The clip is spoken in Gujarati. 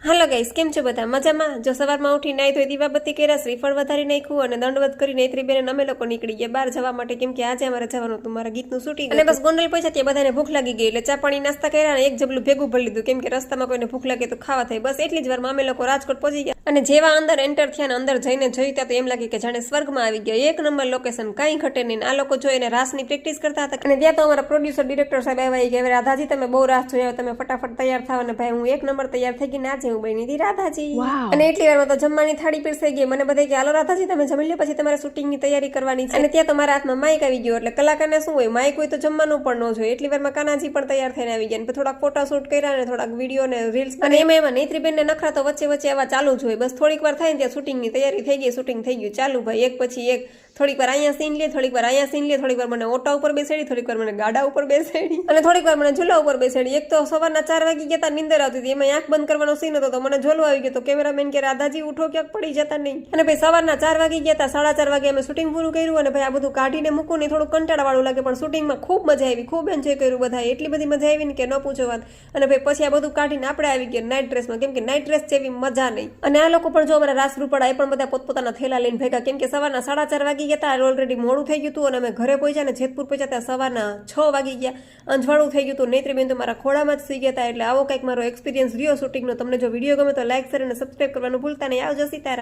હાલો ગાઈસ, કેમ છો બધા? મજામાં? જો સવારમાં ઉઠી નાઈ ધોઈ દીવાબત્તી કર્યા, શ્રીફળ વધારી નાખ્યું અને દંડવત કરી નેત્રી બેન અમે લોકો નીકળી ગયા બહાર જવા માટે, કેમ કે આજે અમારે જવાનું હતું મારા ગીતનું શૂટિંગ અને બસ ગોંડલ પહોંચ્યા ત્યાં બધાને ભૂખ લાગી ગઈ એટલે ચા પાણી નાસ્તા કર્યા અને એક જબલું ભેગું ભરી લીધું, કેમ કે રસ્તામાં કોઈને ભૂખ લાગે તો ખાવા થાય. બસ એટલી જ વારમાં અમે લોકો રાજકોટ પહોંચી ગયા અને જેવા અંદર એન્ટર થયા ને અંદર જઈને જોયું ત્યાં તો એમ લાગે કે જાણે સ્વર્ગમાં આવી ગયા. એક નંબર લોકેશન, કાંઈ ઘટે નહીં. આ લોકો જોઈને રાસની પ્રેક્ટિસ કરતા હતા અને ત્યાં તો અમારા પ્રોડ્યુસર ડિરેક્ટર સાહેબ આવ્યા કે હવે રાધાજી તમે બહુ રાસ જોયા, તમે ફટાફટ તૈયાર થાવ. અને ભાઈ હું એક નંબર તૈયાર થઈ ગઈ, ના જે હું બની હતી રાધા. અને એટલી વારમાં તો જમવાની થાળી પીરસાઈ ગઈ. મને બધા કે હાલો રાધાજી તમે જમી લો, પછી તમારે શૂટિંગની તૈયારી કરવાની છે. અને ત્યાં તો મારા હાથમાં માઇક આવી ગયો, એટલે કલાકારને શું હોય, માઇક હોય તો જમવાનું પણ ન જોઈએ. એટલી વારમાં કાનાજી પણ તૈયાર થઈને આવી ગયા. થોડાક ફોટા શૂટ કર્યા અને થોડાક વિડીયો ને રીલ્સ, અને એમાં નેત્રીબેન ને નખરા તો વચ્ચે વચ્ચે આવા ચાલુ જ હોય. બસ થોડીક વાર થાય ને ત્યાં શૂટિંગની તૈયારી થઈ ગઈ, શૂટિંગ થઈ ગયું ચાલુ ભાઈ, એક પછી એક. થોડીક વાર અહીંયા સીન લે, થોડીક વાર અહીંયા સીન લે, થોડીક વાર મને ઓટા ઉપર બેસાડી, થોડીક વાર મને ગાડા ઉપર બેસાડી અને થોડીક વાર મને ઝૂલા ઉપર બેસાડી. એક તો સવારના 4 વાગી ગયા તા, નીંદર આવતી હતી, એમાં આંખ બંધ કરવાનો સીન હતો તો મને ઝોલો આવી ગયો. તો કેમેરામેન કે રાધાજી ઉઠો, ક્યાંક પડી જતા નહીં. અને ભાઈ સવારના 4 વાગી ગયા હતા, 4:30 વાગે અમે શૂટિંગ પૂરું કર્યું. અને ભાઈ આ બધું કાઢીને મૂકવું નહીં, થોડું કંટાળાવાળું લાગે, પણ શૂટિંગમાં ખૂબ મજા આવી, ખૂબ એન્જોય કર્યું બધા. એટલી બધી મજા આવી ને કે ન પૂછો વાત. અને ભાઈ પછી આ બધું કાઢીને આપણે આવી ગયા નાઇટ ડ્રેસમાં, કેમ કે નાઇટ ડ્રેસ જેવી મજા નહીં. અને આ લોકો પણ જો અમારા રાસ રૂપડા એ પણ બધા પોતપોતાના થેલા લઈને ભેગા, કેમ કે સવારના 4:30 વાગી ગયા હતા, ઓલરેડી મોડું થઈ ગયું હતું. અને અમે ઘરે પહોંચ્યા ને જેતપુર પહોંચ્યા ત્યાં સવારના 6 વાગી ગયા, અંજવાળું થઈ ગયું હતું. નેત્રીબેન તો મારા ખોડામાં જ સુઈ ગયા હતા. એટલે આવો કંઈક મારો એક્સપિરિયન્સ રહ્યો શૂટિંગનો. તમને જો વિડીયો ગમે તો લાઈક, શેર અને સબસ્ક્રાઈબ કરવાનું ભૂલતા નહીં. આવજો સીતારામ.